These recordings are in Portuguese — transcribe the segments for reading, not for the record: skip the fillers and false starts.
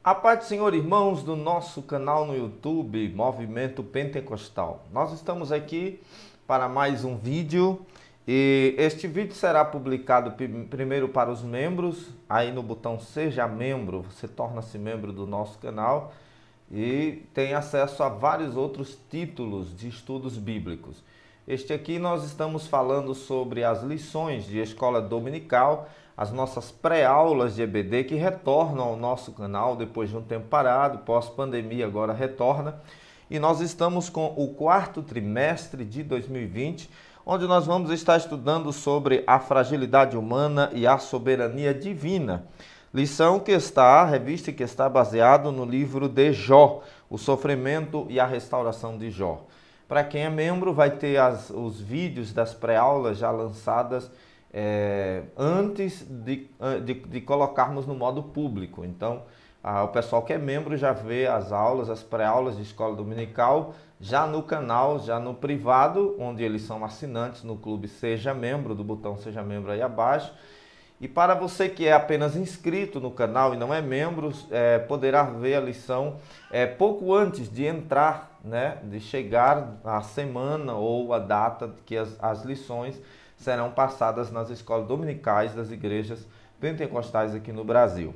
A paz do Senhor, irmãos, do nosso canal no YouTube, Movimento Pentecostal. Nós estamos aqui para mais um vídeo e este vídeo será publicado primeiro para os membros. Aí no botão Seja Membro, você torna-se membro do nosso canal e tem acesso a vários outros títulos de estudos bíblicos. Este aqui nós estamos falando sobre as lições de escola dominical, as nossas pré-aulas de EBD que retornam ao nosso canal depois de um tempo parado, pós-pandemia agora retorna. E nós estamos com o quarto trimestre de 2020, onde nós vamos estar estudando sobre a fragilidade humana e a soberania divina. Lição que está, revista que está baseado no livro de Jó, o sofrimento e a restauração de Jó. Para quem é membro, vai ter os vídeos das pré-aulas já lançadas antes de colocarmos no modo público. Então, o pessoal que é membro já vê as aulas, as pré-aulas de escola dominical, já no canal, já no privado, onde eles são assinantes no clube Seja Membro, do botão Seja Membro aí abaixo. E para você que é apenas inscrito no canal e não é membro, poderá ver a lição pouco antes de entrar, né, de chegar a semana ou a data que as lições serão passadas nas escolas dominicais das igrejas pentecostais aqui no Brasil.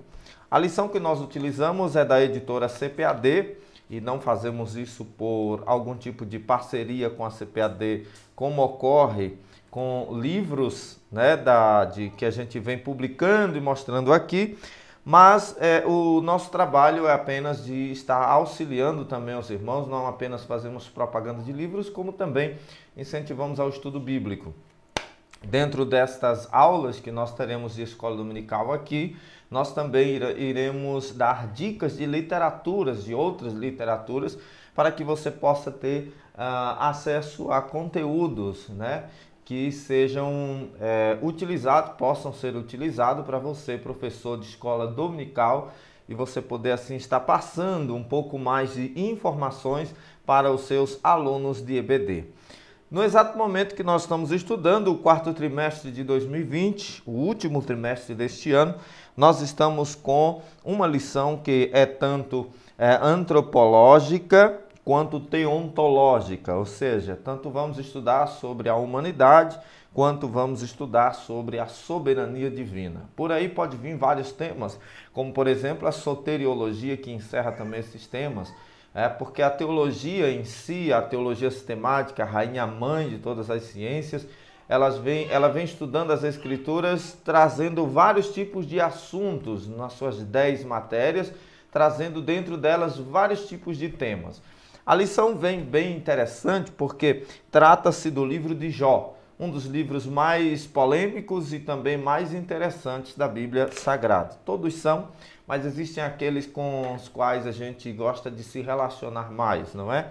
A lição que nós utilizamos é da editora CPAD e não fazemos isso por algum tipo de parceria com a CPAD, como ocorre com livros, né, que a gente vem publicando e mostrando aqui, mas o nosso trabalho é apenas de estar auxiliando também os irmãos, não apenas fazemos propaganda de livros, como também incentivamos ao estudo bíblico. Dentro destas aulas que nós teremos de escola dominical aqui, nós também iremos dar dicas de literaturas, de outras literaturas, para que você possa ter acesso a conteúdos, né, que sejam possam ser utilizados para você, professor de escola dominical, e você poder assim estar passando um pouco mais de informações para os seus alunos de EBD. No exato momento que nós estamos estudando o quarto trimestre de 2020, o último trimestre deste ano, nós estamos com uma lição que é tanto antropológica quanto teontológica, ou seja, tanto vamos estudar sobre a humanidade, quanto vamos estudar sobre a soberania divina. Por aí pode vir vários temas, como por exemplo a soteriologia, que encerra também esses temas, porque a teologia em si, a teologia sistemática, a rainha-mãe de todas as ciências, ela vem estudando as escrituras, trazendo vários tipos de assuntos nas suas 10 matérias, trazendo dentro delas vários tipos de temas. A lição vem bem interessante porque trata-se do livro de Jó, um dos livros mais polêmicos e também mais interessantes da Bíblia Sagrada. Todos são, mas existem aqueles com os quais a gente gosta de se relacionar mais, não é?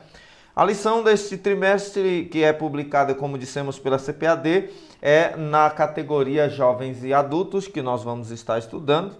A lição deste trimestre, que é publicada, como dissemos, pela CPAD, é na categoria Jovens e Adultos, que nós vamos estar estudando,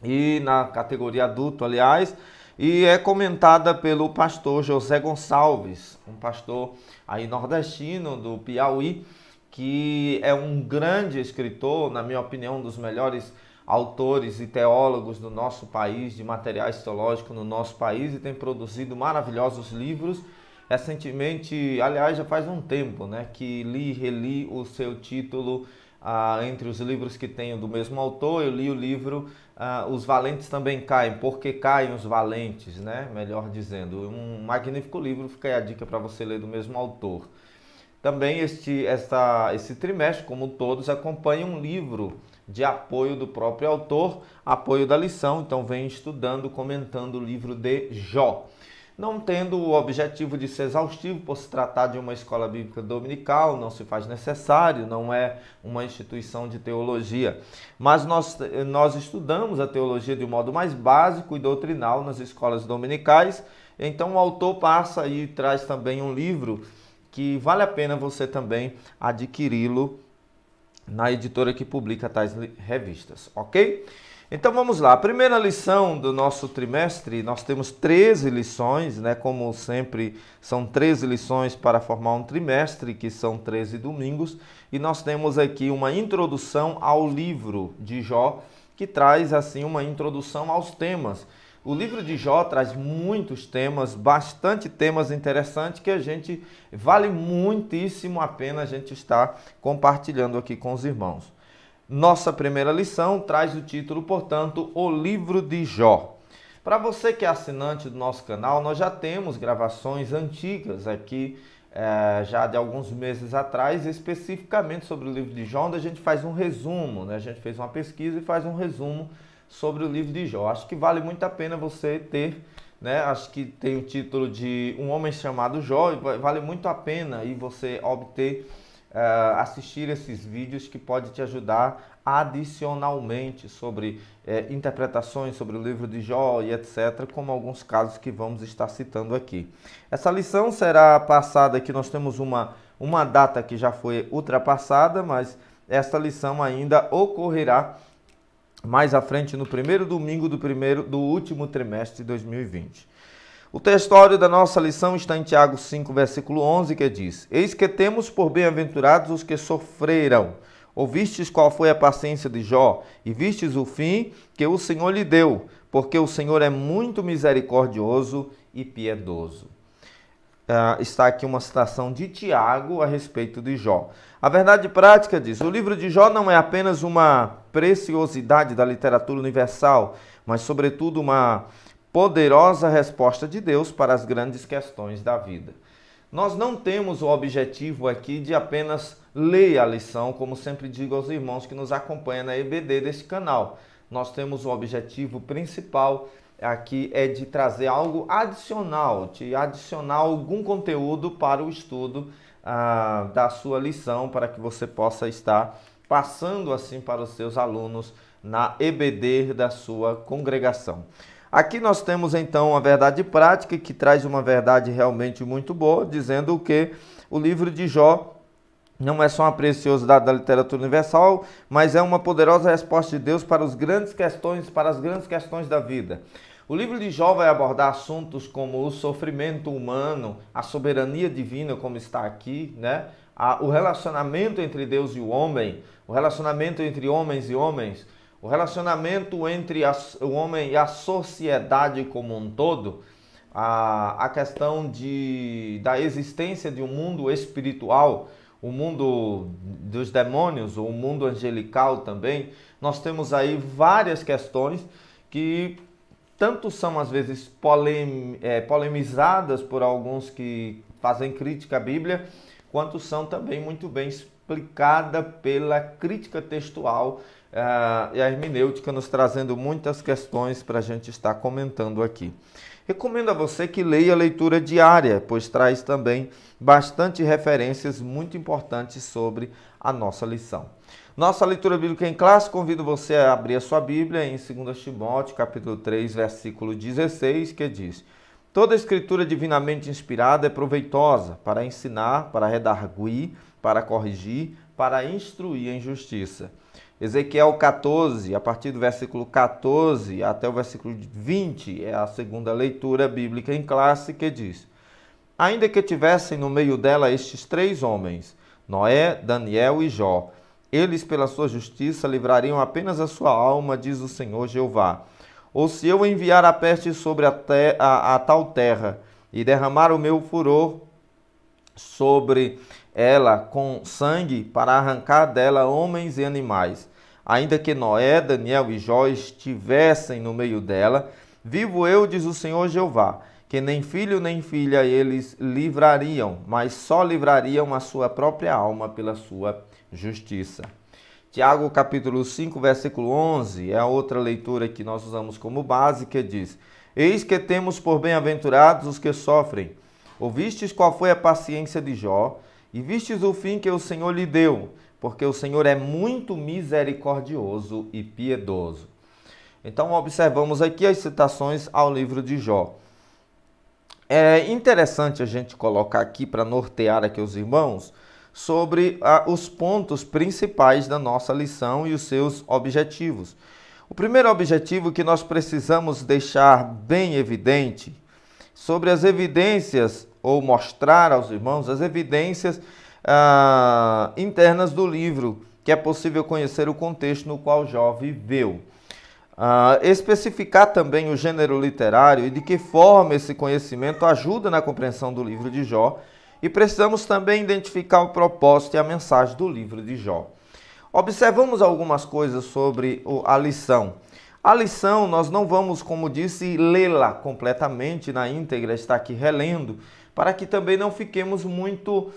e na categoria Adulto, aliás, e é comentada pelo pastor José Gonçalves, um pastor aí nordestino do Piauí, que é um grande escritor, na minha opinião, um dos melhores autores e teólogos do nosso país, de materiais teológicos no nosso país, e tem produzido maravilhosos livros. Recentemente, aliás, já faz um tempo, né, que li e reli o seu título entre os livros que tenho do mesmo autor. Eu li o livro Os Valentes Também Caem, Porque Caem os Valentes, né? Melhor dizendo, um magnífico livro, fica aí a dica para você ler do mesmo autor. Também esse trimestre, como todos, acompanha um livro de apoio do próprio autor, apoio da lição, então vem estudando, comentando o livro de Jó. Não tendo o objetivo de ser exaustivo, por se tratar de uma escola bíblica dominical, não se faz necessário, não é uma instituição de teologia. Mas nós estudamos a teologia de um modo mais básico e doutrinal nas escolas dominicais. Então o autor passa e traz também um livro que vale a pena você também adquiri-lo na editora que publica tais revistas, ok? Então vamos lá, a primeira lição do nosso trimestre, nós temos 13 lições, né? Como sempre, são 13 lições para formar um trimestre, que são 13 domingos, e nós temos aqui uma introdução ao livro de Jó, que traz assim uma introdução aos temas O livro de Jó traz muitos temas, bastante temas interessantes que vale muitíssimo a pena a gente estar compartilhando aqui com os irmãos. Nossa primeira lição traz o título, portanto, O Livro de Jó. Para você que é assinante do nosso canal, nós já temos gravações antigas aqui, já de alguns meses atrás, especificamente sobre o livro de Jó, onde a gente faz um resumo, né? A gente fez uma pesquisa e faz um resumo sobre o livro de Jó. Acho que vale muito a pena você ter, né? Acho que tem o título de Um Homem Chamado Jó, e vale muito a pena e você obter, assistir esses vídeos que pode te ajudar adicionalmente sobre interpretações sobre o livro de Jó e etc, como alguns casos que vamos estar citando aqui. Essa lição será passada aqui, nós temos uma data que já foi ultrapassada, mas esta lição ainda ocorrerá mais à frente no primeiro domingo do último trimestre de 2020. O textório da nossa lição está em Tiago 5, versículo 11, que diz: Eis que temos por bem-aventurados os que sofreram. Ouvistes qual foi a paciência de Jó, e vistes o fim que o Senhor lhe deu, porque o Senhor é muito misericordioso e piedoso. Está aqui uma citação de Tiago a respeito de Jó. A verdade prática diz: o livro de Jó não é apenas uma preciosidade da literatura universal, mas sobretudo uma poderosa resposta de Deus para as grandes questões da vida. Nós não temos o objetivo aqui de apenas ler a lição, como sempre digo aos irmãos que nos acompanham na EBD deste canal. Nós temos o objetivo principal aqui é de trazer algo adicional, de adicionar algum conteúdo para o estudo da sua lição, para que você possa estar passando assim para os seus alunos na EBD da sua congregação. Aqui nós temos então a verdade prática, que traz uma verdade realmente muito boa, dizendo que o livro de Jó não é só uma preciosidade da literatura universal, mas é uma poderosa resposta de Deus para as grandes questões da vida. O livro de Jó vai abordar assuntos como o sofrimento humano, a soberania divina, como está aqui, né? O relacionamento entre Deus e o homem, o relacionamento entre homens e homens, o relacionamento entre o homem e a sociedade como um todo, a questão da existência de um mundo espiritual, o mundo dos demônios, o mundo angelical também. Nós temos aí várias questões que tanto são às vezes polemizadas por alguns que fazem crítica à Bíblia, quanto são também muito bem explicadas pela crítica textual e a hermenêutica, nos trazendo muitas questões para a gente estar comentando aqui. Recomendo a você que leia a leitura diária, pois traz também bastante referências muito importantes sobre a nossa lição. Nossa leitura bíblica em classe, convido você a abrir a sua Bíblia em 2 Timóteo, capítulo 3, versículo 16, que diz: Toda escritura divinamente inspirada é proveitosa para ensinar, para redarguir, para corrigir, para instruir em justiça. Ezequiel 14, a partir do versículo 14 até o versículo 20, é a segunda leitura bíblica em classe, que diz: Ainda que tivessem no meio dela estes 3 homens, Noé, Daniel e Jó, eles pela sua justiça livrariam apenas a sua alma, diz o Senhor Jeová. Ou se eu enviar a peste sobre a tal terra e derramar o meu furor sobre ela com sangue para arrancar dela homens e animais, ainda que Noé, Daniel e Jó estivessem no meio dela, vivo eu, diz o Senhor Jeová, que nem filho nem filha eles livrariam, mas só livrariam a sua própria alma pela sua justiça. Tiago capítulo 5, versículo 11, é a outra leitura que nós usamos como base, que diz: Eis que temos por bem-aventurados os que sofrem. Ouvistes qual foi a paciência de Jó, e vistes o fim que o Senhor lhe deu, porque o Senhor é muito misericordioso e piedoso. Então observamos aqui as citações ao livro de Jó. É interessante a gente colocar aqui, para nortear aqui os irmãos, sobre os pontos principais da nossa lição e os seus objetivos. O primeiro objetivo que nós precisamos deixar bem evidente sobre as evidências, ou mostrar aos irmãos as evidências internas do livro, que é possível conhecer o contexto no qual Jó viveu. Especificar também o gênero literário e de que forma esse conhecimento ajuda na compreensão do livro de Jó. E precisamos também identificar o propósito e a mensagem do livro de Jó. Observamos algumas coisas sobre a lição. A lição nós não vamos, como disse, lê-la completamente na íntegra, está aqui relendo, para que também não fiquemos muito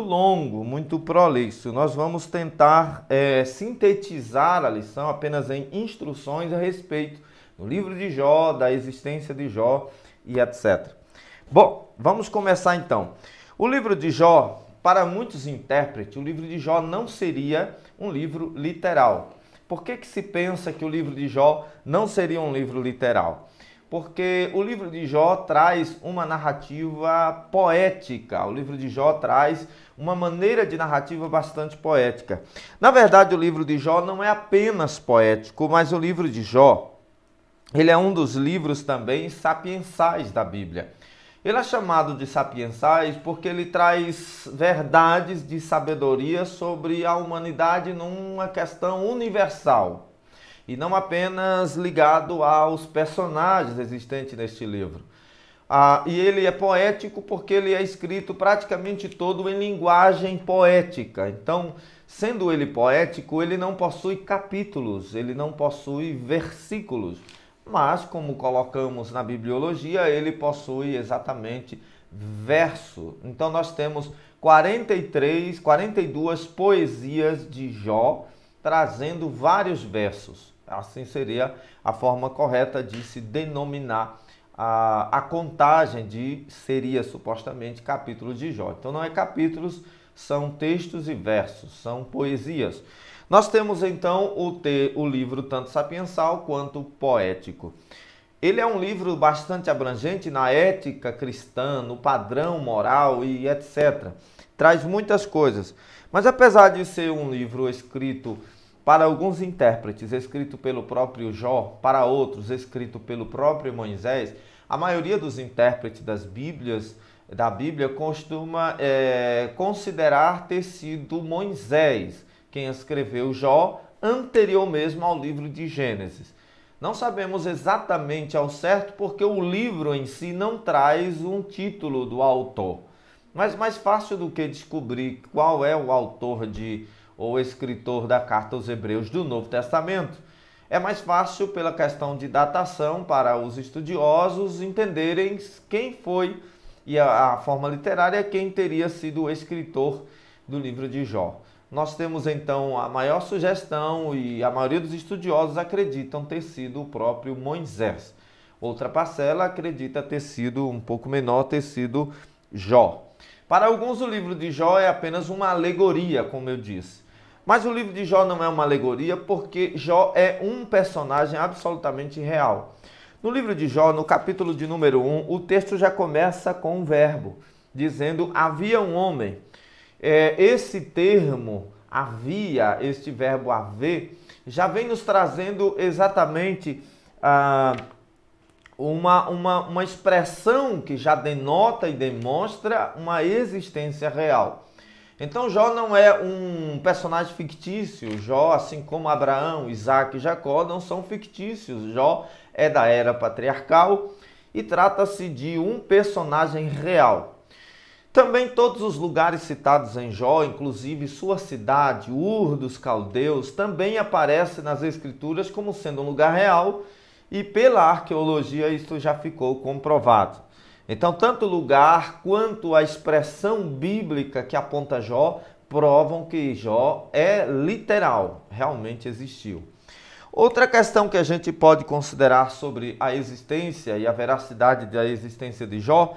longo, muito prolixo. Nós vamos tentar sintetizar a lição apenas em instruções a respeito do livro de Jó, da existência de Jó e etc. Bom, vamos começar então. O livro de Jó, para muitos intérpretes, o livro de Jó não seria um livro literal. Por que se pensa que o livro de Jó não seria um livro literal? Porque o livro de Jó traz uma narrativa poética. O livro de Jó traz uma maneira de narrativa bastante poética. Na verdade, o livro de Jó não é apenas poético, mas o livro de Jó, ele é um dos livros também sapiensais da Bíblia. Ele é chamado de sapiensais porque ele traz verdades de sabedoria sobre a humanidade numa questão universal. E não apenas ligado aos personagens existentes neste livro. E ele é poético porque ele é escrito praticamente todo em linguagem poética. Então, sendo ele poético, ele não possui capítulos, ele não possui versículos. Mas, como colocamos na bibliologia, ele possui exatamente verso. Então, nós temos 42 poesias de Jó, trazendo vários versos. Assim seria a forma correta de se denominar a contagem seria supostamente capítulos de Jó. Então não é capítulos, são textos e versos, são poesias. Nós temos então o livro tanto sapiensal quanto poético. Ele é um livro bastante abrangente na ética cristã, no padrão moral e etc. Traz muitas coisas. Mas apesar de ser um livro escrito para alguns intérpretes, escrito pelo próprio Jó, para outros, escrito pelo próprio Moisés, a maioria dos intérpretes da Bíblia costuma considerar ter sido Moisés quem escreveu Jó, anterior mesmo ao livro de Gênesis. Não sabemos exatamente ao certo porque o livro em si não traz um título do autor. Mas mais fácil do que descobrir qual é o autor ou escritor da carta aos Hebreus do Novo Testamento, é mais fácil pela questão de datação para os estudiosos entenderem quem foi e a forma literária quem teria sido o escritor do livro de Jó. Nós temos então a maior sugestão e a maioria dos estudiosos acreditam ter sido o próprio Moisés. Outra parcela acredita ter sido um pouco menor, ter sido Jó. Para alguns o livro de Jó é apenas uma alegoria, como eu disse. Mas o livro de Jó não é uma alegoria porque Jó é um personagem absolutamente real. No livro de Jó, no capítulo de número 1, o texto já começa com um verbo, dizendo havia um homem. Esse termo, havia, este verbo haver, já vem nos trazendo exatamente uma expressão que já denota e demonstra uma existência real. Então Jó não é um personagem fictício. Jó, assim como Abraão, Isaac e Jacó, não são fictícios. Jó é da era patriarcal e trata-se de um personagem real. Também todos os lugares citados em Jó, inclusive sua cidade, Ur dos Caldeus, também aparecem nas Escrituras como sendo um lugar real e pela arqueologia isso já ficou comprovado. Então, tanto o lugar quanto a expressão bíblica que aponta Jó provam que Jó é literal, realmente existiu. Outra questão que a gente pode considerar sobre a existência e a veracidade da existência de Jó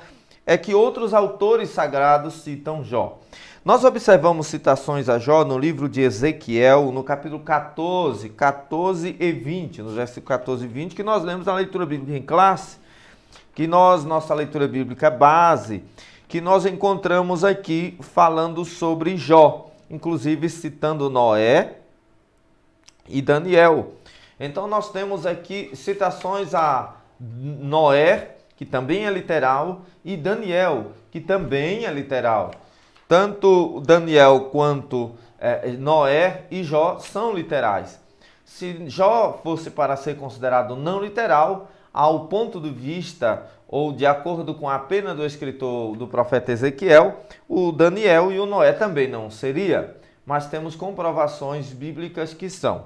é que outros autores sagrados citam Jó. Nós observamos citações a Jó no livro de Ezequiel, no capítulo 14 e 20, nos versículos 14 e 20, que nós lemos na leitura bíblica em classe, nossa leitura bíblica base, que nós encontramos aqui falando sobre Jó, inclusive citando Noé e Daniel. Então nós temos aqui citações a Noé, que também é literal, e Daniel, que também é literal. Tanto Daniel quanto Noé e Jó são literais. Se Jó fosse para ser considerado não literal, ao ponto de vista ou de acordo com a pena do escritor do profeta Ezequiel, o Daniel e o Noé também não seria, mas temos comprovações bíblicas que são.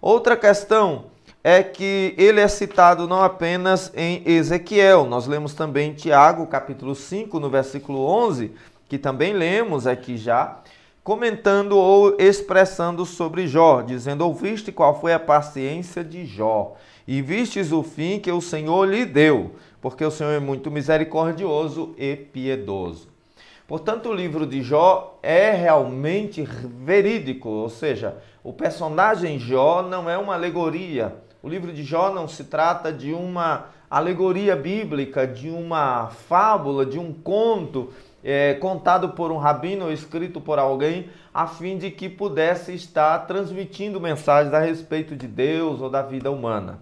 Outra questão é que ele é citado não apenas em Ezequiel, nós lemos também em Tiago, capítulo 5, no versículo 11, que também lemos aqui já, comentando ou expressando sobre Jó, dizendo: ouviste qual foi a paciência de Jó, e vistes o fim que o Senhor lhe deu, porque o Senhor é muito misericordioso e piedoso. Portanto, o livro de Jó é realmente verídico, ou seja, o personagem Jó não é uma alegoria. O livro de Jó não se trata de uma alegoria bíblica, de uma fábula, de um conto contado por um rabino ou escrito por alguém, a fim de que pudesse estar transmitindo mensagens a respeito de Deus ou da vida humana.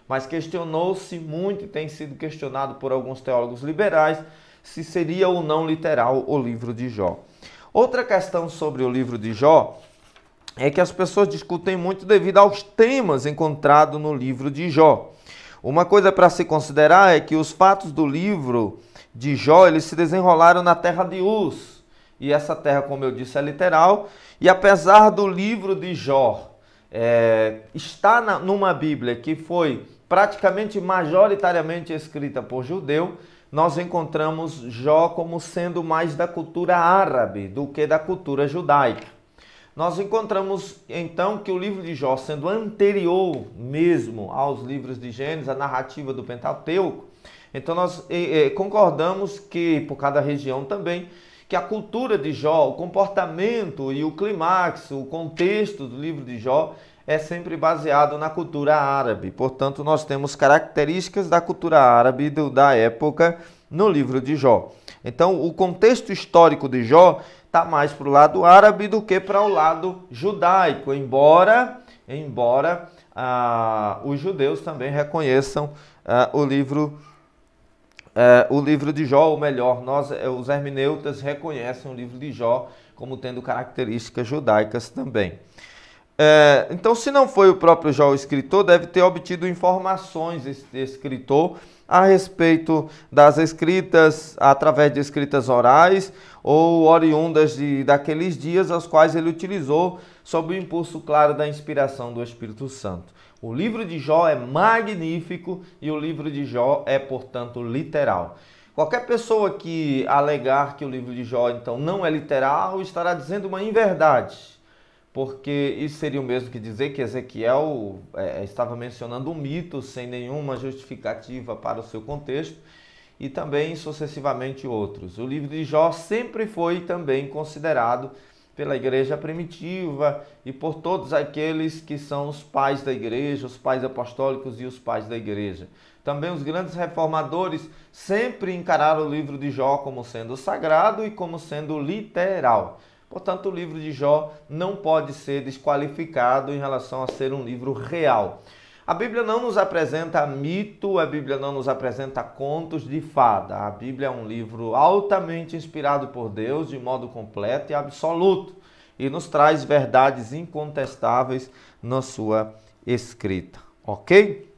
Mas questionou-se muito e tem sido questionado por alguns teólogos liberais se seria ou não literal o livro de Jó. Outra questão sobre o livro de Jó é que as pessoas discutem muito devido aos temas encontrados no livro de Jó. Uma coisa para se considerar é que os fatos do livro de Jó, eles se desenrolaram na terra de Uz. E essa terra, como eu disse, é literal. E apesar do livro de Jó estar numa Bíblia que foi praticamente majoritariamente escrita por judeu, nós encontramos Jó como sendo mais da cultura árabe do que da cultura judaica. Nós encontramos então que o livro de Jó, sendo anterior mesmo aos livros de Gênesis, a narrativa do Pentateuco, então nós concordamos que, por cada região também, que a cultura de Jó, o comportamento e o clímax, o contexto do livro de Jó é sempre baseado na cultura árabe. Portanto, nós temos características da cultura árabe da época no livro de Jó. Então, o contexto histórico de Jó está mais para o lado árabe do que para o lado judaico, embora os judeus também reconheçam o livro de Jó, ou melhor, os hermeneutas reconhecem o livro de Jó como tendo características judaicas também. Então, se não foi o próprio Jó o escritor, deve ter obtido informações esse escritor a respeito das escritas, através de escritas orais ou oriundas daqueles dias, aos quais ele utilizou sob o impulso claro da inspiração do Espírito Santo. O livro de Jó é magnífico e o livro de Jó é, portanto, literal. Qualquer pessoa que alegar que o livro de Jó, então, não é literal, estará dizendo uma inverdade. Porque isso seria o mesmo que dizer que Ezequiel estava mencionando um mito sem nenhuma justificativa para o seu contexto, e também sucessivamente outros. O livro de Jó sempre foi também considerado pela igreja primitiva e por todos aqueles que são os pais da igreja, os pais apostólicos e os pais da igreja. Também os grandes reformadores sempre encararam o livro de Jó como sendo sagrado e como sendo literal. Portanto, o livro de Jó não pode ser desqualificado em relação a ser um livro real. A Bíblia não nos apresenta mito, a Bíblia não nos apresenta contos de fada. A Bíblia é um livro altamente inspirado por Deus, de modo completo e absoluto, e nos traz verdades incontestáveis na sua escrita. Ok?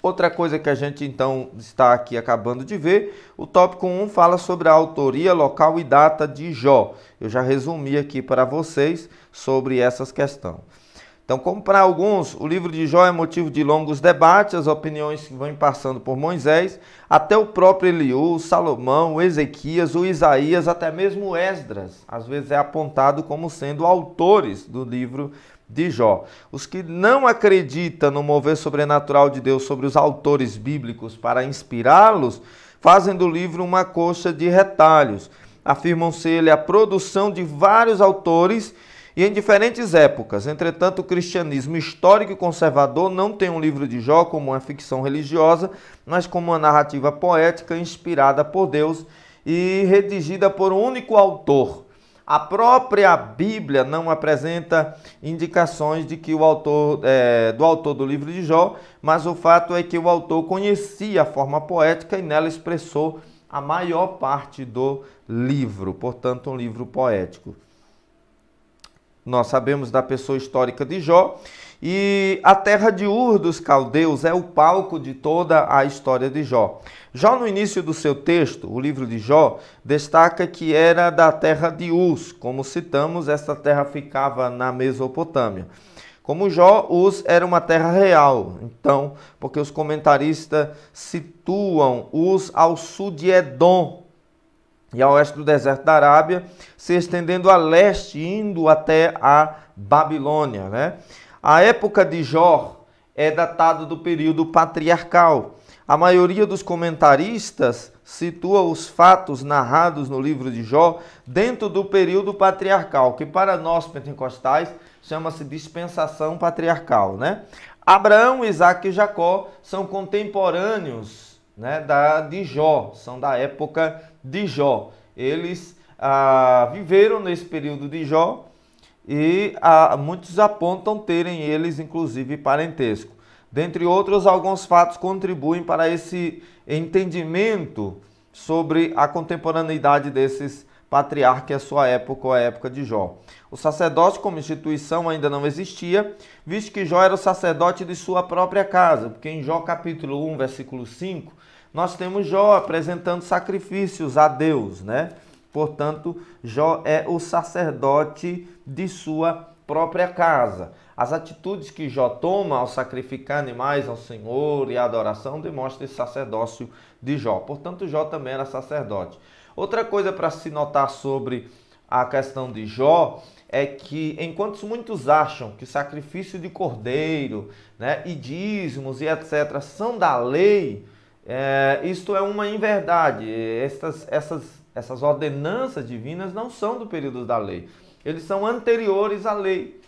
Outra coisa que a gente então está aqui acabando de ver, o tópico 1 fala sobre a autoria, local e data de Jó. Eu já resumi aqui para vocês sobre essas questões. Então, como para alguns, o livro de Jó é motivo de longos debates, as opiniões que vão passando por Moisés, até o próprio Eliú, o Salomão, o Ezequias, o Isaías, até mesmo Esdras, às vezes é apontado como sendo autores do livro de Jó. Os que não acreditam no mover sobrenatural de Deus sobre os autores bíblicos para inspirá-los, fazem do livro uma coxa de retalhos. Afirmam ser ele a produção de vários autores e em diferentes épocas. Entretanto, o cristianismo histórico e conservador não tem um livro de Jó como uma ficção religiosa, mas como uma narrativa poética inspirada por Deus e redigida por um único autor. A própria Bíblia não apresenta indicações de que do autor do livro de Jó, mas o fato é que o autor conhecia a forma poética e nela expressou a maior parte do livro, portanto, um livro poético. nós sabemos da pessoa histórica de Jó. E a terra de Ur dos Caldeus é o palco de toda a história de Jó. Jó, no início do seu texto, o livro de Jó, destaca que era da terra de Uz. Como citamos, essa terra ficava na Mesopotâmia. Como Jó, Uz era uma terra real. Então, porque os comentaristas situam Uz ao sul de Edom e ao oeste do deserto da Arábia, se estendendo a leste, indo até a Babilônia, né? A época de Jó é datada do período patriarcal. A maioria dos comentaristas situa os fatos narrados no livro de Jó dentro do período patriarcal, que para nós pentecostais chama-se dispensação patriarcal, né? Abraão, Isaque e Jacó são contemporâneos, né, de Jó, são da época de Jó. Eles viveram nesse período de Jó e muitos apontam terem eles, inclusive, parentesco. Dentre outros, alguns fatos contribuem para esse entendimento sobre a contemporaneidade desses patriarcas e a sua época, ou a época de Jó. O sacerdócio como instituição ainda não existia, visto que Jó era o sacerdote de sua própria casa, porque em Jó capítulo 1, versículo 5, nós temos Jó apresentando sacrifícios a Deus, né? Portanto, Jó é o sacerdote de sua própria casa. As atitudes que Jó toma ao sacrificar animais ao Senhor e a adoração demonstram esse sacerdócio de Jó. Portanto, Jó também era sacerdote. Outra coisa para se notar sobre a questão de Jó é que, enquanto muitos acham que sacrifício de cordeiro, né, e dízimos e etc. são da lei, isto é uma inverdade. Essas ordenanças divinas não são do período da lei. Eles são anteriores à lei,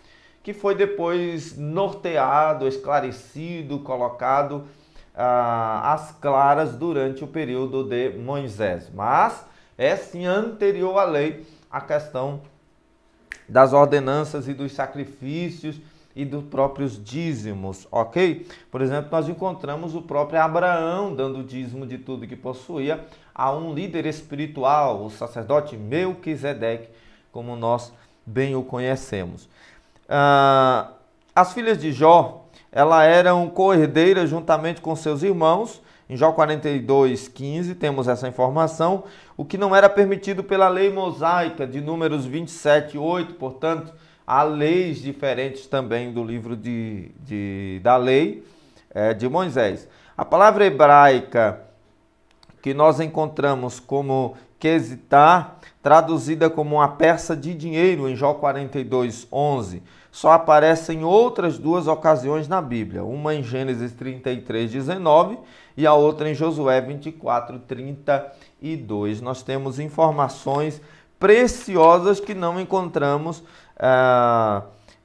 que foi depois norteado, esclarecido, colocado às claras durante o período de Moisés. Mas é sim anterior à lei a questão das ordenanças e dos sacrifícios e dos próprios dízimos, ok? Por exemplo, nós encontramos o próprio Abraão dando dízimo de tudo que possuía a um líder espiritual, o sacerdote Melquisedeque, como nós bem o conhecemos. As filhas de Jó, elas eram co-herdeiras juntamente com seus irmãos. Em Jó 42:15 temos essa informação, o que não era permitido pela lei mosaica de Números 27:8, portanto, há leis diferentes também do livro da lei de Moisés. A palavra hebraica que nós encontramos como quesitá, traduzida como uma peça de dinheiro em Jó 42:11, só aparece em outras duas ocasiões na Bíblia, uma em Gênesis 33:19 e a outra em Josué 24:32. Nós temos informações preciosas que não encontramos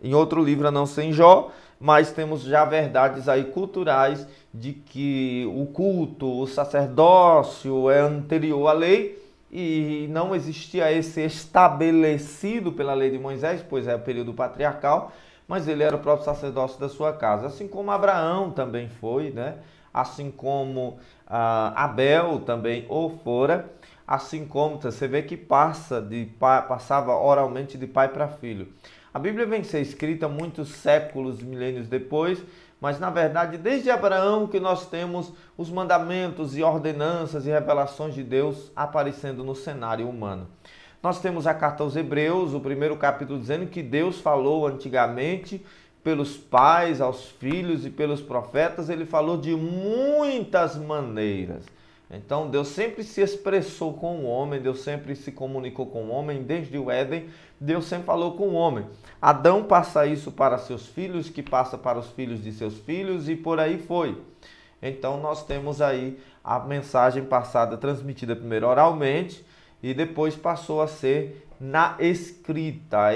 em outro livro a não ser em Jó, mas temos já verdades aí culturais de que o culto, o sacerdócio é anterior à lei e não existia esse estabelecido pela lei de Moisés, pois é o período patriarcal, mas ele era o próprio sacerdócio da sua casa, assim como Abraão também foi, né? Assim como Abel também o fora, assim como você vê que passava oralmente de pai para filho. A Bíblia vem ser escrita muitos séculos, milênios depois, mas na verdade desde Abraão que nós temos os mandamentos e ordenanças e revelações de Deus aparecendo no cenário humano. Nós temos a carta aos Hebreus, o primeiro capítulo, dizendo que Deus falou antigamente pelos pais, aos filhos e pelos profetas. Ele falou de muitas maneiras. Então Deus sempre se expressou com o homem, Deus sempre se comunicou com o homem, desde o Éden, Deus sempre falou com o homem. Adão passa isso para seus filhos, que passa para os filhos de seus filhos e por aí foi. Então nós temos aí a mensagem passada, transmitida primeiro oralmente e depois passou a ser na escrita.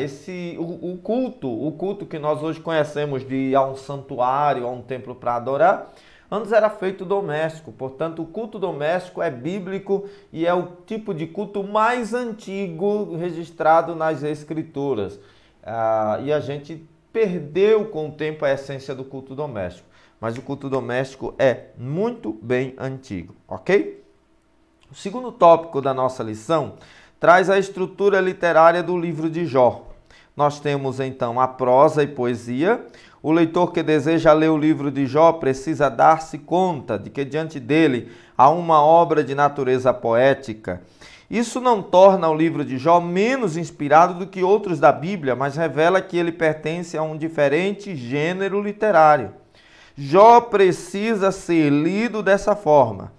O culto que nós hoje conhecemos de ir a um santuário, a um templo para adorar, antes era feito doméstico, portanto o culto doméstico é bíblico e é o tipo de culto mais antigo registrado nas escrituras. E a gente perdeu com o tempo a essência do culto doméstico, mas o culto doméstico é muito bem antigo, ok? O segundo tópico da nossa lição traz a estrutura literária do livro de Jó. nós temos então a prosa e poesia. O leitor que deseja ler o livro de Jó precisa dar-se conta de que diante dele há uma obra de natureza poética. Isso não torna o livro de Jó menos inspirado do que outros da Bíblia, mas revela que ele pertence a um diferente gênero literário. Jó precisa ser lido dessa forma.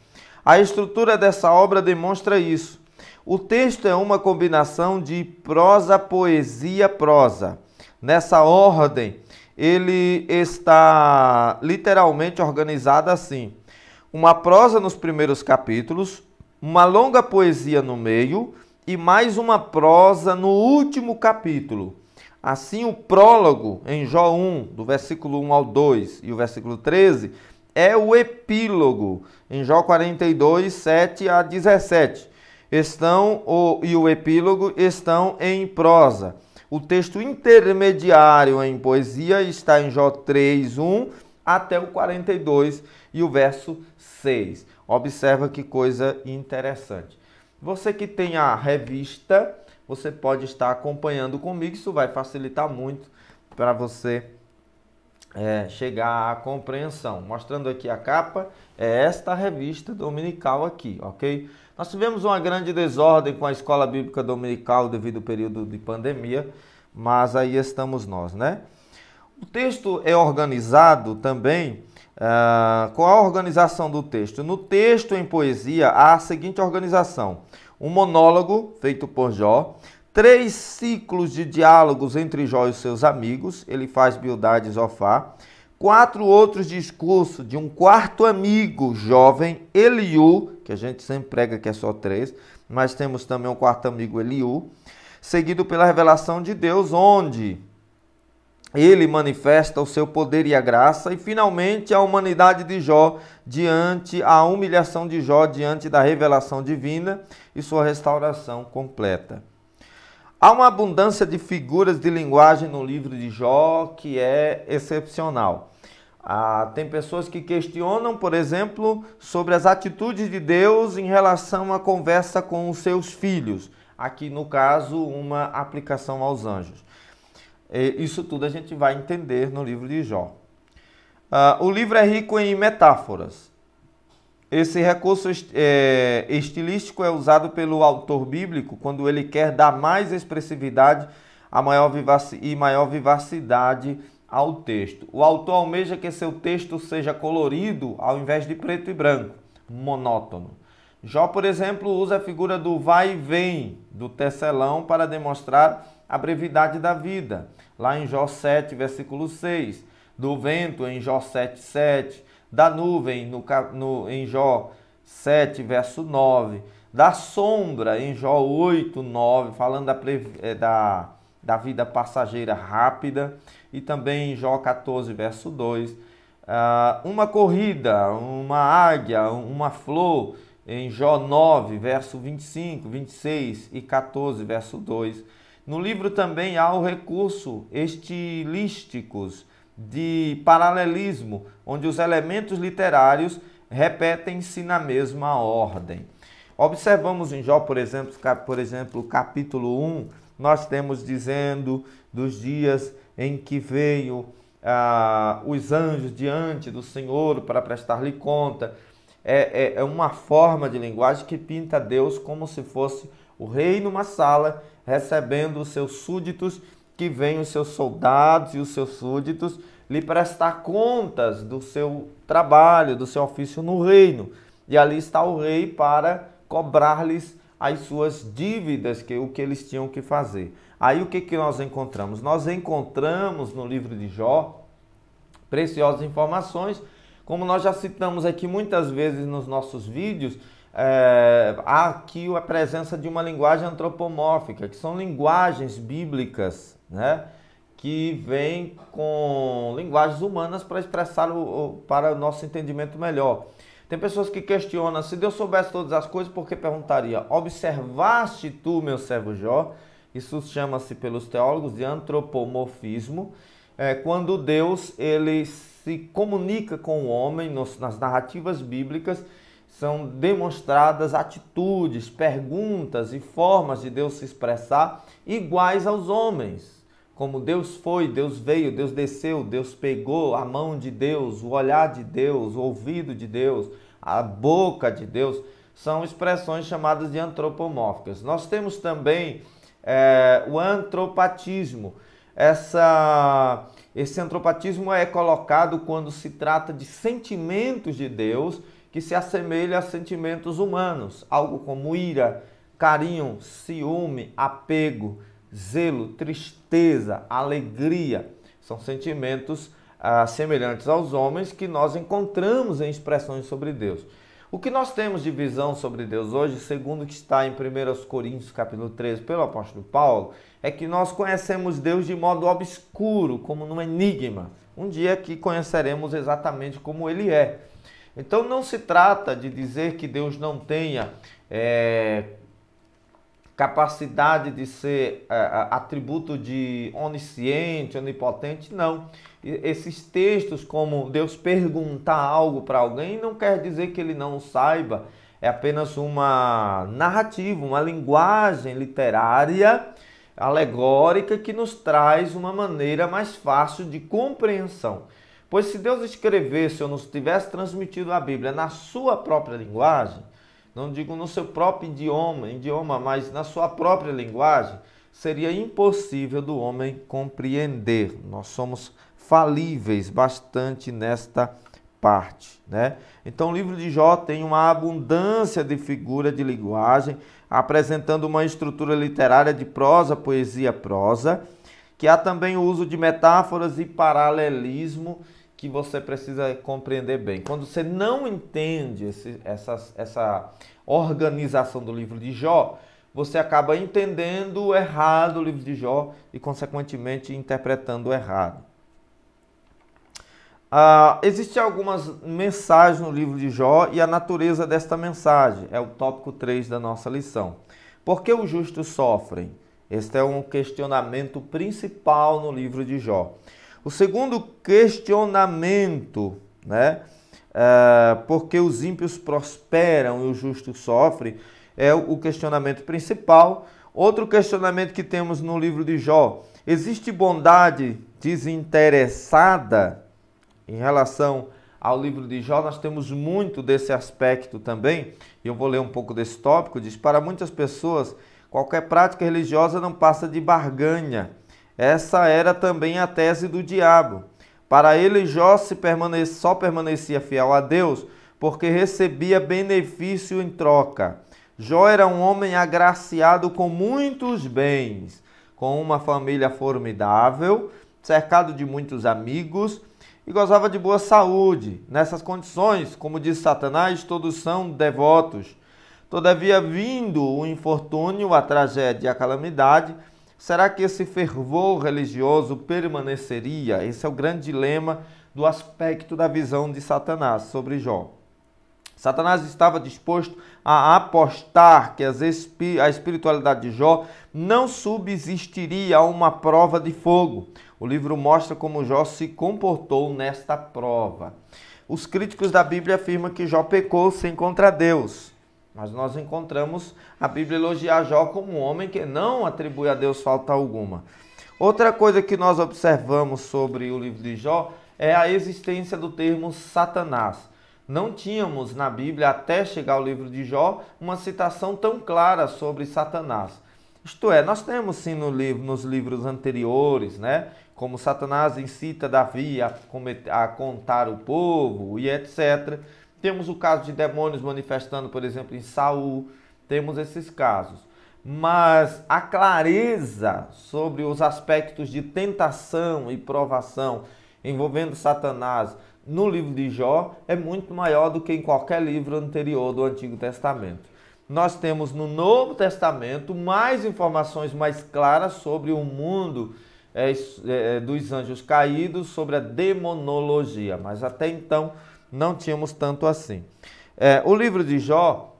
A estrutura dessa obra demonstra isso. O texto é uma combinação de prosa, poesia, prosa. Nessa ordem, ele está literalmente organizado assim: uma prosa nos primeiros capítulos, uma longa poesia no meio e mais uma prosa no último capítulo. Assim, o prólogo em Jó 1, do versículo 1 ao 2 e o versículo 13, é o epílogo em Jó 42, 7 a 17. E o epílogo estão em prosa. O texto intermediário em poesia está em Jó 3, 1 até o 42 e o verso 6. Observa que coisa interessante. Você que tem a revista, você pode estar acompanhando comigo. Isso vai facilitar muito para você chegar à compreensão. Mostrando aqui a capa, é esta revista dominical aqui, ok? Nós tivemos uma grande desordem com a Escola Bíblica Dominical devido ao período de pandemia, mas aí estamos nós, né? O texto é organizado também. Qual a organização do texto? No texto em poesia há a seguinte organização: um monólogo feito por Jó, 3 ciclos de diálogos entre Jó e seus amigos, ele faz Bildade e Zofar, 4 outros discursos de um quarto amigo jovem, Eliú, que a gente sempre prega que é só 3, mas temos também um quarto amigo, Eliú, seguido pela revelação de Deus, onde ele manifesta o seu poder e a graça, e finalmente a humanidade de Jó a humilhação de Jó diante da revelação divina e sua restauração completa. Há uma abundância de figuras de linguagem no livro de Jó que é excepcional. Tem pessoas que questionam, por exemplo, sobre as atitudes de Deus em relação à conversa com os seus filhos. Aqui, no caso, uma aplicação aos anjos. Isso tudo a gente vai entender no livro de Jó. O livro é rico em metáforas. Esse recurso estilístico é usado pelo autor bíblico quando ele quer dar mais expressividade e maior vivacidade ao texto. O autor almeja que seu texto seja colorido ao invés de preto e branco, monótono. Jó, por exemplo, usa a figura do vai e vem do tecelão para demonstrar a brevidade da vida. Lá em Jó 7, versículo 6. Do vento em Jó 7, 7. Da nuvem em Jó 7, verso 9. Da sombra em Jó 8, 9, falando da vida passageira rápida. E também em Jó 14, verso 2. Uma corrida, uma águia, uma flor, em Jó 9, verso 25, 26 e 14, verso 2. No livro também há o recurso estilísticos de paralelismo, onde os elementos literários repetem-se na mesma ordem. Observamos em Jó, por exemplo, capítulo 1, nós temos dizendo dos dias em que veio os anjos diante do Senhor para prestar-lhe conta. É uma forma de linguagem que pinta Deus como se fosse o rei numa sala, recebendo os seus súditos, que vêm os seus soldados e os seus súditos lhe prestar contas do seu trabalho, do seu ofício no reino. E ali está o rei para cobrar-lhes as suas dívidas, o que eles tinham que fazer. Aí o que nós encontramos? Nós encontramos no livro de Jó preciosas informações, como nós já citamos aqui muitas vezes nos nossos vídeos. Há aqui a presença de uma linguagem antropomórfica, que são linguagens bíblicas, né? Que vêm com linguagens humanas para expressar para o nosso entendimento melhor. Tem pessoas que questionam: se Deus soubesse todas as coisas, por que perguntaria? Observaste tu, meu servo Jó? Isso chama-se pelos teólogos de antropomorfismo. Quando Deus ele se comunica com o homem, nas narrativas bíblicas, são demonstradas atitudes, perguntas e formas de Deus se expressar iguais aos homens, como Deus foi, Deus veio, Deus desceu, Deus pegou, a mão de Deus, o olhar de Deus, o ouvido de Deus, a boca de Deus, são expressões chamadas de antropomórficas. Nós temos também o antropatismo. Esse antropatismo é colocado quando se trata de sentimentos de Deus que se assemelham a sentimentos humanos, algo como ira, carinho, ciúme, apego, zelo, tristeza, alegria. São sentimentos semelhantes aos homens que nós encontramos em expressões sobre Deus. O que nós temos de visão sobre Deus hoje, segundo o que está em 1 Coríntios capítulo 13 pelo apóstolo Paulo, é que nós conhecemos Deus de modo obscuro, como num enigma. Um dia que conheceremos exatamente como Ele é. Então não se trata de dizer que Deus não tenha capacidade de ser atributo de onisciente, onipotente, não. Esses textos, como Deus perguntar algo para alguém, não quer dizer que ele não o saiba, é apenas uma narrativa, uma linguagem literária, alegórica, que nos traz uma maneira mais fácil de compreensão. Pois se Deus escrevesse ou nos tivesse transmitido a Bíblia na sua própria linguagem, não digo no seu próprio idioma, mas na sua própria linguagem, seria impossível do homem compreender. Nós somos falíveis bastante nesta parte, né? Então o livro de Jó tem uma abundância de figura de linguagem, apresentando uma estrutura literária de prosa, poesia, prosa, que há também o uso de metáforas e paralelismo que você precisa compreender bem. Quando você não entende essa organização do livro de Jó, você acaba entendendo errado o livro de Jó e, consequentemente, interpretando errado. Existem algumas mensagens no livro de Jó e a natureza desta mensagem é o tópico 3 da nossa lição. Por que os justos sofrem? Este é um questionamento principal no livro de Jó. O segundo questionamento, né? Por que os ímpios prosperam e os justos sofrem, é o questionamento principal. Outro questionamento que temos no livro de Jó: existe bondade desinteressada? Em relação ao livro de Jó, nós temos muito desse aspecto também, e eu vou ler um pouco desse tópico. Diz: para muitas pessoas, qualquer prática religiosa não passa de barganha. Essa era também a tese do diabo. Para ele, Jó só permanecia fiel a Deus porque recebia benefício em troca. Jó era um homem agraciado com muitos bens, com uma família formidável, cercado de muitos amigos e gozava de boa saúde. Nessas condições, como diz Satanás, todos são devotos. Todavia, vindo o infortúnio, a tragédia e a calamidade, será que esse fervor religioso permaneceria? Esse é o grande dilema do aspecto da visão de Satanás sobre Jó. Satanás estava disposto a apostar que a espiritualidade de Jó não subsistiria a uma prova de fogo. O livro mostra como Jó se comportou nesta prova. Os críticos da Bíblia afirmam que Jó pecou sem contra Deus. Mas nós encontramos a Bíblia elogiar Jó como um homem que não atribui a Deus falta alguma. Outra coisa que nós observamos sobre o livro de Jó é a existência do termo Satanás. Não tínhamos na Bíblia, até chegar ao livro de Jó, uma citação tão clara sobre Satanás. Isto é, nós temos sim nos livros anteriores, né? Como Satanás incita Davi a contar o povo e etc. Temos o caso de demônios manifestando, por exemplo, em Saul. Temos esses casos. Mas a clareza sobre os aspectos de tentação e provação envolvendo Satanás no livro de Jó é muito maior do que em qualquer livro anterior do Antigo Testamento. Nós temos no Novo Testamento mais informações mais claras sobre o mundo dos anjos caídos, sobre a demonologia, mas até então não tínhamos tanto assim. O livro de Jó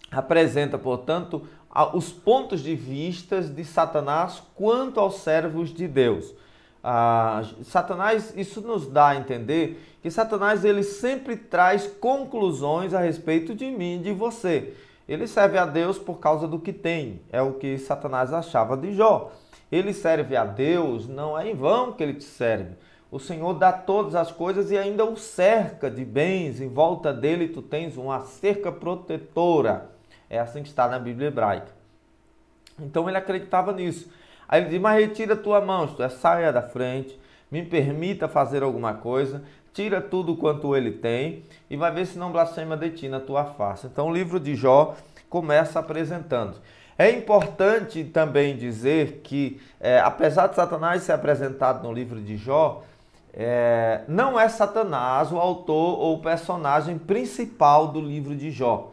apresenta, portanto, os pontos de vista de Satanás quanto aos servos de Deus. Satanás, isso nos dá a entender que Satanás ele sempre traz conclusões a respeito de mim e de você. Ele serve a Deus por causa do que tem, é o que Satanás achava de Jó. ele serve a Deus, não é em vão que ele te serve. O Senhor dá todas as coisas e ainda o cerca de bens. Em volta dele tu tens uma cerca protetora. É assim que está na Bíblia hebraica. Então ele acreditava nisso. Aí ele diz, mas retira tua mão, isto é, saia da frente, me permita fazer alguma coisa, tira tudo quanto ele tem e vai ver se não blasfema de ti na tua face. Então o livro de Jó começa apresentando. É importante também dizer que, apesar de Satanás ser apresentado no livro de Jó, não é Satanás o autor ou o personagem principal do livro de Jó,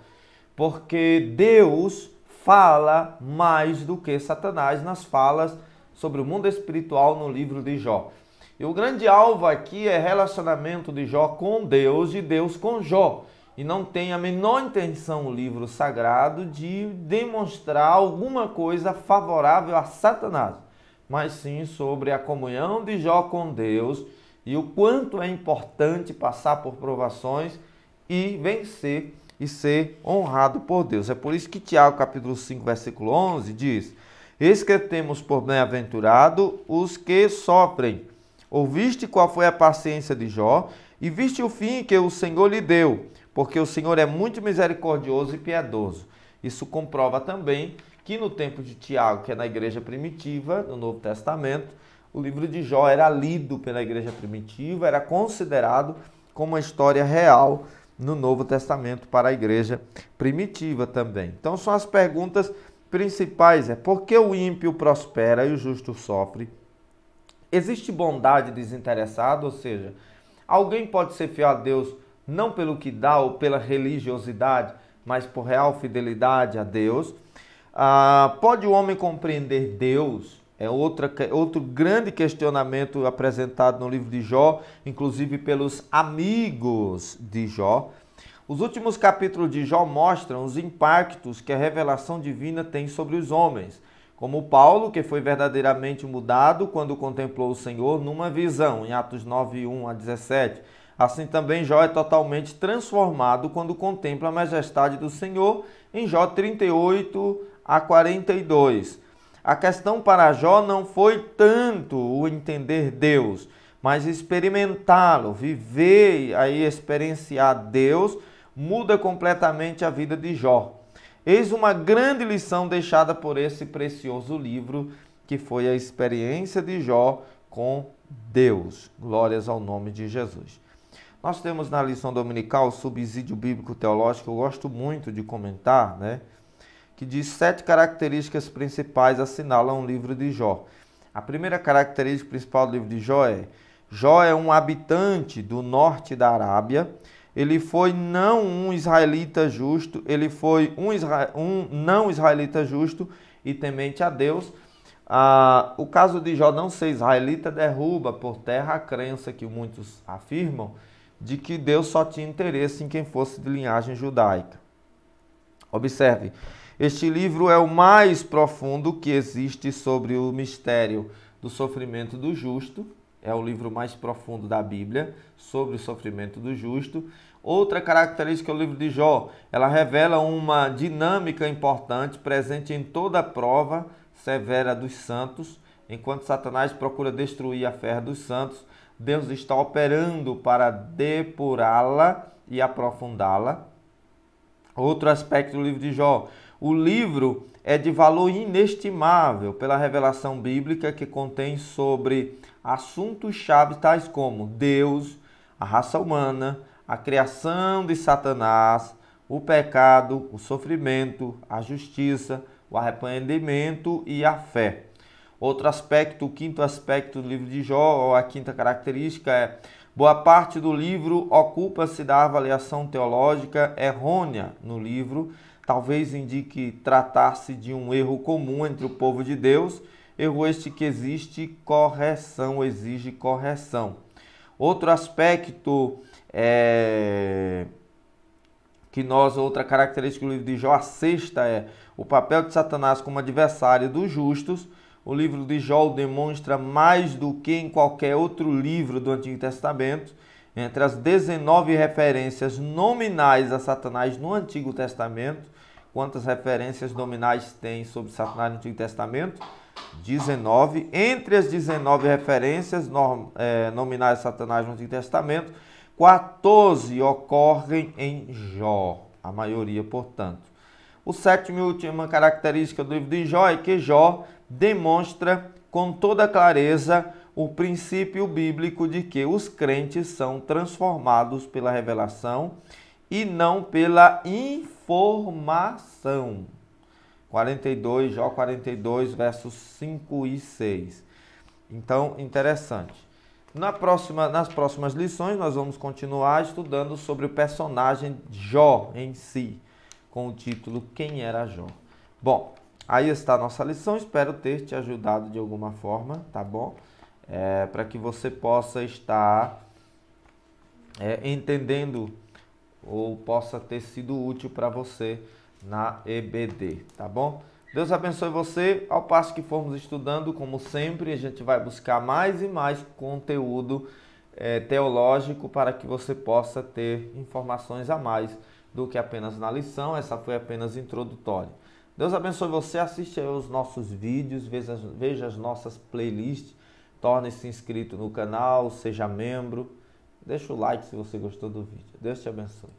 porque Deus fala mais do que Satanás nas falas sobre o mundo espiritual no livro de Jó. E o grande alvo aqui é relacionamento de Jó com Deus e Deus com Jó. E não tem a menor intenção o livro sagrado de demonstrar alguma coisa favorável a Satanás, mas sim sobre a comunhão de Jó com Deus e o quanto é importante passar por provações e vencer e ser honrado por Deus. É por isso que Tiago, capítulo 5, versículo 11, diz: eis que temos por bem-aventurado os que sofrem. Ouviste qual foi a paciência de Jó e viste o fim que o Senhor lhe deu, porque o Senhor é muito misericordioso e piedoso. Isso comprova também que no tempo de Tiago, que é na igreja primitiva, no Novo Testamento, o livro de Jó era lido pela igreja primitiva, era considerado como uma história real no Novo Testamento para a igreja primitiva também. Então são as perguntas principais. Por que o ímpio prospera e o justo sofre? Existe bondade desinteressada, ou seja, alguém pode ser fiel a Deus não pelo que dá ou pela religiosidade, mas por real fidelidade a Deus. Pode o homem compreender Deus? É outro grande questionamento apresentado no livro de Jó, inclusive pelos amigos de Jó. Os últimos capítulos de Jó mostram os impactos que a revelação divina tem sobre os homens, como Paulo, que foi verdadeiramente mudado quando contemplou o Senhor numa visão, em Atos 9, 1 a 17. Assim também Jó é totalmente transformado quando contempla a majestade do Senhor, em Jó 38 a 42. A questão para Jó não foi tanto o entender Deus, mas experimentá-lo, viver e experienciar Deus, muda completamente a vida de Jó. Eis uma grande lição deixada por esse precioso livro, que foi a experiência de Jó com Deus. Glórias ao nome de Jesus. Nós temos na lição dominical o subsídio bíblico teológico, eu gosto muito de comentar, que diz 7 características principais assinalam o livro de Jó. A primeira característica principal do livro de Jó é um habitante do norte da Arábia. Ele foi não um israelita justo, ele foi um não israelita justo e temente a Deus. O caso de Jó não ser israelita derruba por terra a crença que muitos afirmam de que Deus só tinha interesse em quem fosse de linhagem judaica. Observe, este livro é o mais profundo que existe sobre o mistério do sofrimento do justo. É o livro mais profundo da Bíblia sobre o sofrimento do justo. Outra característica do livro de Jó, ela revela uma dinâmica importante presente em toda a prova severa dos santos. Enquanto Satanás procura destruir a fé dos santos, Deus está operando para depurá-la e aprofundá-la. Outro aspecto do livro de Jó, o livro é de valor inestimável pela revelação bíblica que contém sobre assuntos-chave tais como Deus, a raça humana, a criação de Satanás, o pecado, o sofrimento, a justiça, o arrependimento e a fé. Outro aspecto, o quinto aspecto do livro de Jó, ou a quinta característica é: boa parte do livro ocupa-se da avaliação teológica errônea no livro, talvez indique tratar-se de um erro comum entre o povo de Deus, erro este que exige correção. Outro aspecto outra característica do livro de Jó, a sexta, é o papel de Satanás como adversário dos justos. O livro de Jó demonstra mais do que em qualquer outro livro do Antigo Testamento. Entre as 19 referências nominais a Satanás no Antigo Testamento, quantas referências nominais tem sobre Satanás no Antigo Testamento? 19. Entre as 19 referências nominais de Satanás no Antigo Testamento, 14 ocorrem em Jó, a maioria, portanto. O sétimo e última característica do livro de Jó é que Jó demonstra com toda clareza o princípio bíblico de que os crentes são transformados pela revelação e não pela informação. 42, Jó 42, versos 5 e 6. Então, interessante. Nas próximas lições, nós vamos continuar estudando sobre o personagem Jó em si, com o título Quem era Jó? Bom, aí está a nossa lição, espero ter te ajudado de alguma forma, tá bom? Para que você possa estar entendendo ou possa ter sido útil para você na EBD, tá bom? Deus abençoe você. Ao passo que formos estudando, como sempre, a gente vai buscar mais e mais conteúdo teológico para que você possa ter informações a mais do que apenas na lição. Essa foi apenas introdutória. Deus abençoe você. Assiste aos nossos vídeos, veja as nossas playlists, torne-se inscrito no canal, seja membro. Deixa o like se você gostou do vídeo. Deus te abençoe.